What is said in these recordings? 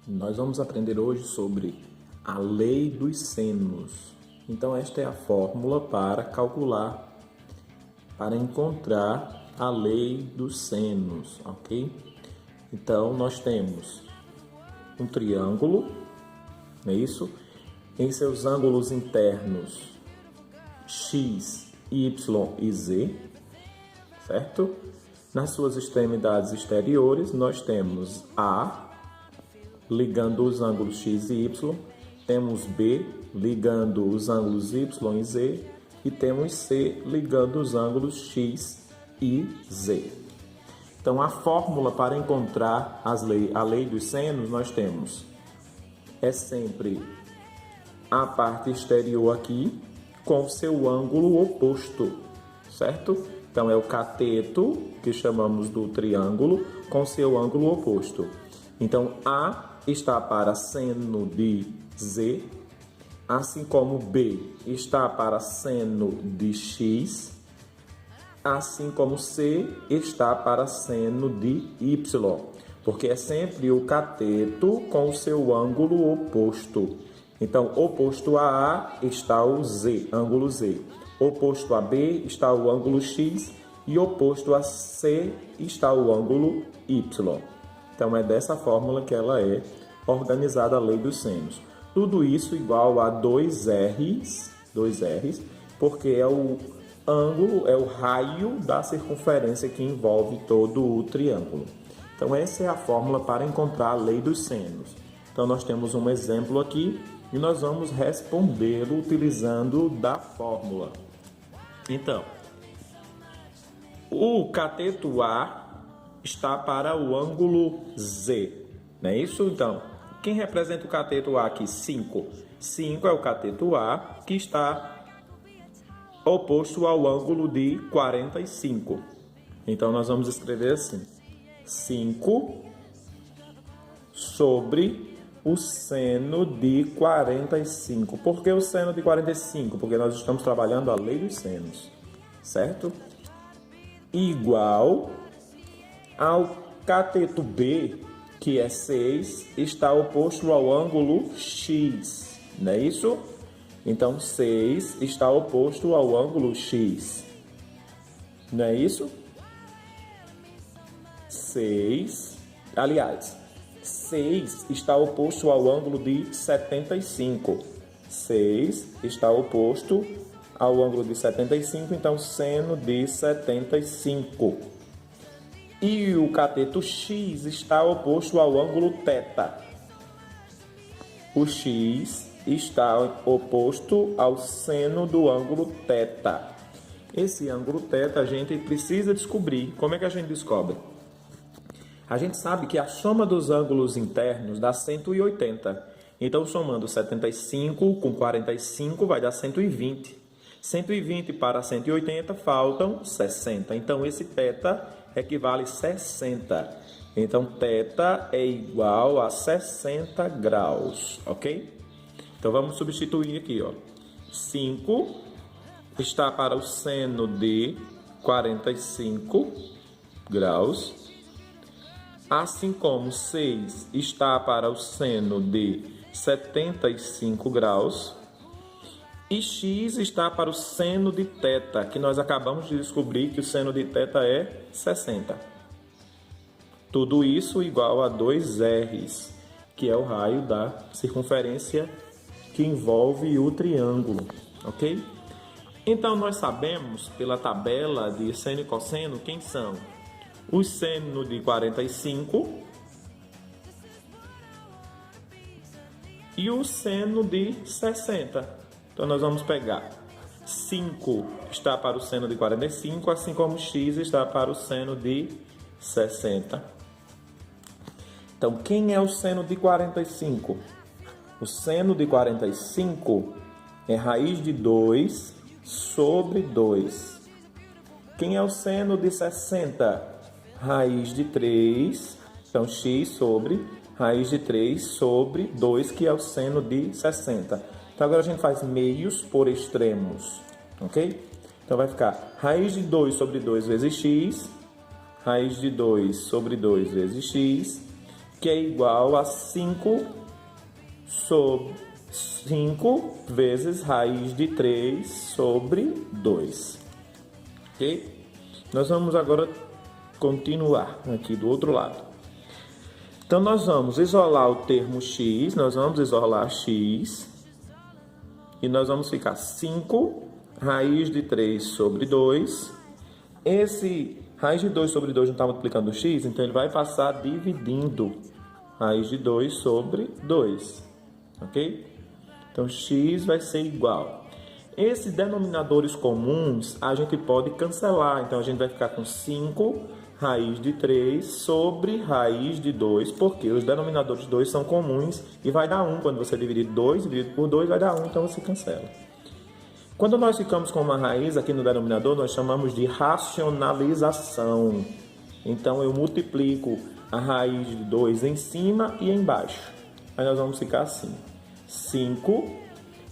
Nós vamos aprender hoje sobre a lei dos senos. Então, esta é a fórmula para calcular, para encontrar a lei dos senos, ok? Então, nós temos um triângulo, não é isso? Em seus ângulos internos, x, y e z, certo? Nas suas extremidades exteriores, nós temos A, ligando os ângulos x e y, temos B, ligando os ângulos y e z, e temos C, ligando os ângulos x e z. Então, a fórmula para encontrar a lei dos senos, nós temos, é sempre a parte exterior aqui, com seu ângulo oposto, certo? Então, é o cateto, que chamamos do triângulo, com seu ângulo oposto. Então, A está para seno de Z, assim como B está para seno de X, assim como C está para seno de Y, porque é sempre o cateto com o seu ângulo oposto. Então, oposto a A está o Z, ângulo Z. Oposto a B está o ângulo X e oposto a C está o ângulo Y. Então, é dessa fórmula que ela é organizada a lei dos senos. Tudo isso igual a 2Rs, porque é o ângulo, é o raio da circunferência que envolve todo o triângulo. Então, essa é a fórmula para encontrar a lei dos senos. Então, nós temos um exemplo aqui e nós vamos respondê-lo utilizando da fórmula. Então, o cateto A está para o ângulo Z, não é isso? Então, quem representa o cateto A aqui? 5. 5 é o cateto A, que está oposto ao ângulo de 45. Então, nós vamos escrever assim: 5 sobre o seno de 45. Por que o seno de 45? Porque nós estamos trabalhando a lei dos senos, certo? Igual ao cateto B, que é 6, está oposto ao ângulo X, não é isso? Então, 6 está oposto ao ângulo X, não é isso? 6 está oposto ao ângulo de 75. 6 está oposto ao ângulo de 75, então seno de 75. E o cateto X está oposto ao ângulo θ. O X está oposto ao seno do ângulo θ. Esse ângulo θ a gente precisa descobrir. Como é que a gente descobre? A gente sabe que a soma dos ângulos internos dá 180. Então, somando 75 com 45 vai dar 120. 120 para 180 faltam 60. Então, esse θ equivale a 60. Então, θ é igual a 60 graus, ok? Então, vamos substituir aqui, ó. 5 está para o seno de 45 graus, assim como 6 está para o seno de 75 graus, e x está para o seno de θ, que nós acabamos de descobrir que o seno de θ é 60. Tudo isso igual a 2Rs, que é o raio da circunferência que envolve o triângulo, ok? Então, nós sabemos, pela tabela de seno e cosseno, quem são o seno de 45 e o seno de 60. Então, nós vamos pegar 5 está para o seno de 45, assim como x está para o seno de 60. Então, quem é o seno de 45? O seno de 45 é raiz de 2 sobre 2. Quem é o seno de 60? Raiz de 3, então x sobre raiz de 3 sobre 2, que é o seno de 60. Então, agora a gente faz meios por extremos, ok? Então, vai ficar raiz de 2 sobre 2 vezes x, raiz de 2 sobre 2 vezes x, que é igual a 5 vezes raiz de 3 sobre 2. Ok? Nós vamos agora continuar aqui do outro lado. Então, nós vamos isolar o termo x, nós vamos isolar x, e nós vamos ficar 5 raiz de 3 sobre 2. Esse raiz de 2 sobre 2 não está multiplicando x, então ele vai passar dividindo raiz de 2 sobre 2, ok? Então, x vai ser igual. Esses denominadores comuns a gente pode cancelar, então a gente vai ficar com 5 raiz de 3 sobre raiz de 2, porque os denominadores 2 são comuns e vai dar 1. Quando você dividir 2 dividido por 2 vai dar 1, então você cancela. Quando nós ficamos com uma raiz aqui no denominador, nós chamamos de racionalização. Então eu multiplico a raiz de 2 em cima e embaixo. Aí nós vamos ficar assim. 5,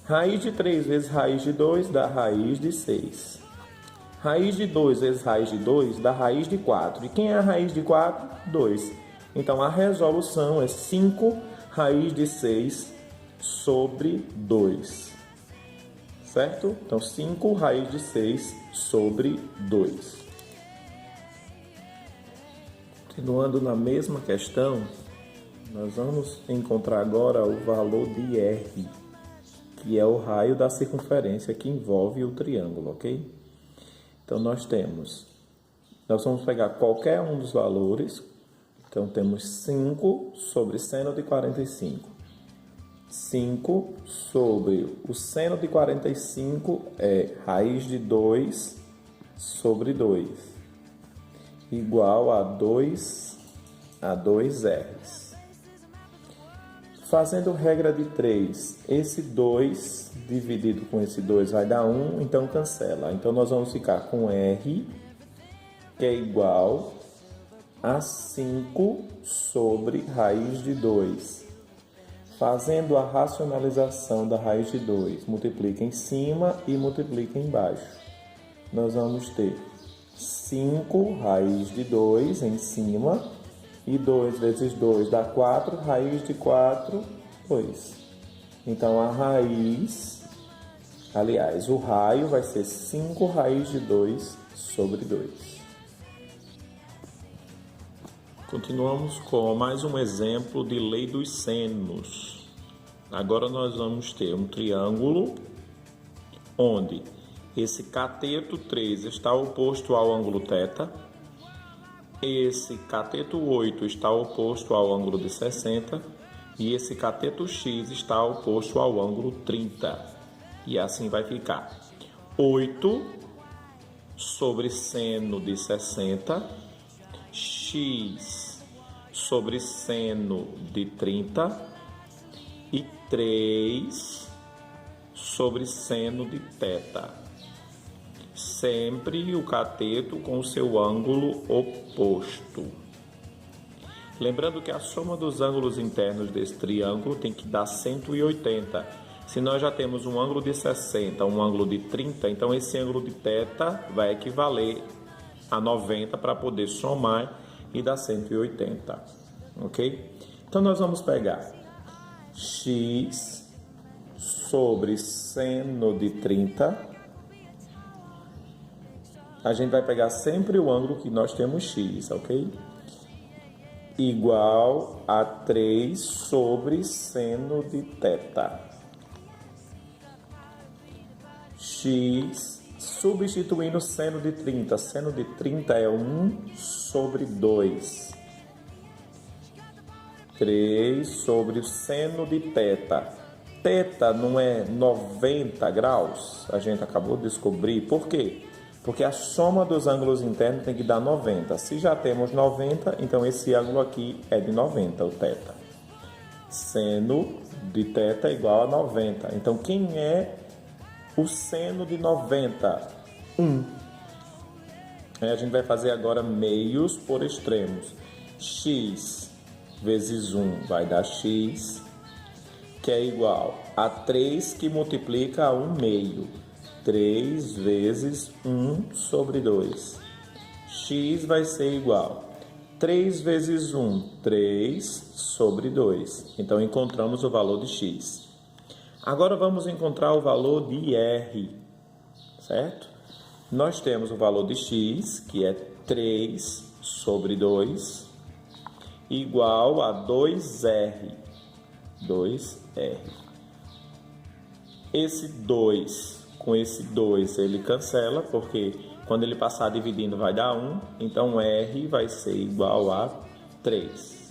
raiz de 3 vezes raiz de 2 dá raiz de 6. Raiz de 2 vezes raiz de 2 dá raiz de 4. E quem é a raiz de 4? 2. Então a resolução é 5 raiz de 6 sobre 2. Certo? Então 5 raiz de 6 sobre 2. Continuando na mesma questão, nós vamos encontrar agora o valor de R, que é o raio da circunferência que envolve o triângulo, ok? Então, nós vamos pegar qualquer um dos valores. Então, temos 5 sobre seno de 45. 5 sobre o seno de 45 é raiz de 2 sobre 2, igual a 2 R's. Fazendo regra de 3, esse 2 dividido com esse 2 vai dar 1, então cancela. Então, nós vamos ficar com R, que é igual a 5 sobre raiz de 2. Fazendo a racionalização da raiz de 2, multiplica em cima e multiplica embaixo. Nós vamos ter 5 raiz de 2 em cima, e 2 vezes 2 dá 4, raiz de 4, 2. Então, a raiz, aliás, o raio vai ser 5 raiz de 2 sobre 2. Continuamos com mais um exemplo de lei dos senos. Agora nós vamos ter um triângulo onde esse cateto 3 está oposto ao ângulo θ, esse cateto 8 está oposto ao ângulo de 60 e esse cateto x está oposto ao ângulo 30. E assim vai ficar 8 sobre seno de 60, x sobre seno de 30 e 3 sobre seno de θ. Sempre o cateto com o seu ângulo oposto. Lembrando que a soma dos ângulos internos desse triângulo tem que dar 180. Se nós já temos um ângulo de 60, um ângulo de 30, então esse ângulo de θ vai equivaler a 90 para poder somar e dar 180, ok? Então nós vamos pegar x sobre seno de 30. A gente vai pegar sempre o ângulo que nós temos x, ok? Igual a 3 sobre seno de θ. X, substituindo seno de 30. Seno de 30 é 1 sobre 2. 3 sobre o seno de θ. Θ não é 90 graus? A gente acabou de descobrir. Por quê? Porque a soma dos ângulos internos tem que dar 90. Se já temos 90, então esse ângulo aqui é de 90, o θ. Seno de θ é igual a 90. Então, quem é o seno de 90? 1. Aí a gente vai fazer agora meios por extremos. X vezes 1 vai dar x, que é igual a 3 que multiplica a 1 meio. 3 vezes 1 sobre 2. X vai ser igual 3 vezes 1, 3 sobre 2. Então, encontramos o valor de x. Agora, vamos encontrar o valor de r, certo? Nós temos o valor de x, que é 3 sobre 2, igual a 2r. 2r. Esse 2 com esse 2 ele cancela, porque quando ele passar dividindo vai dar 1. Então, r vai ser igual a 3.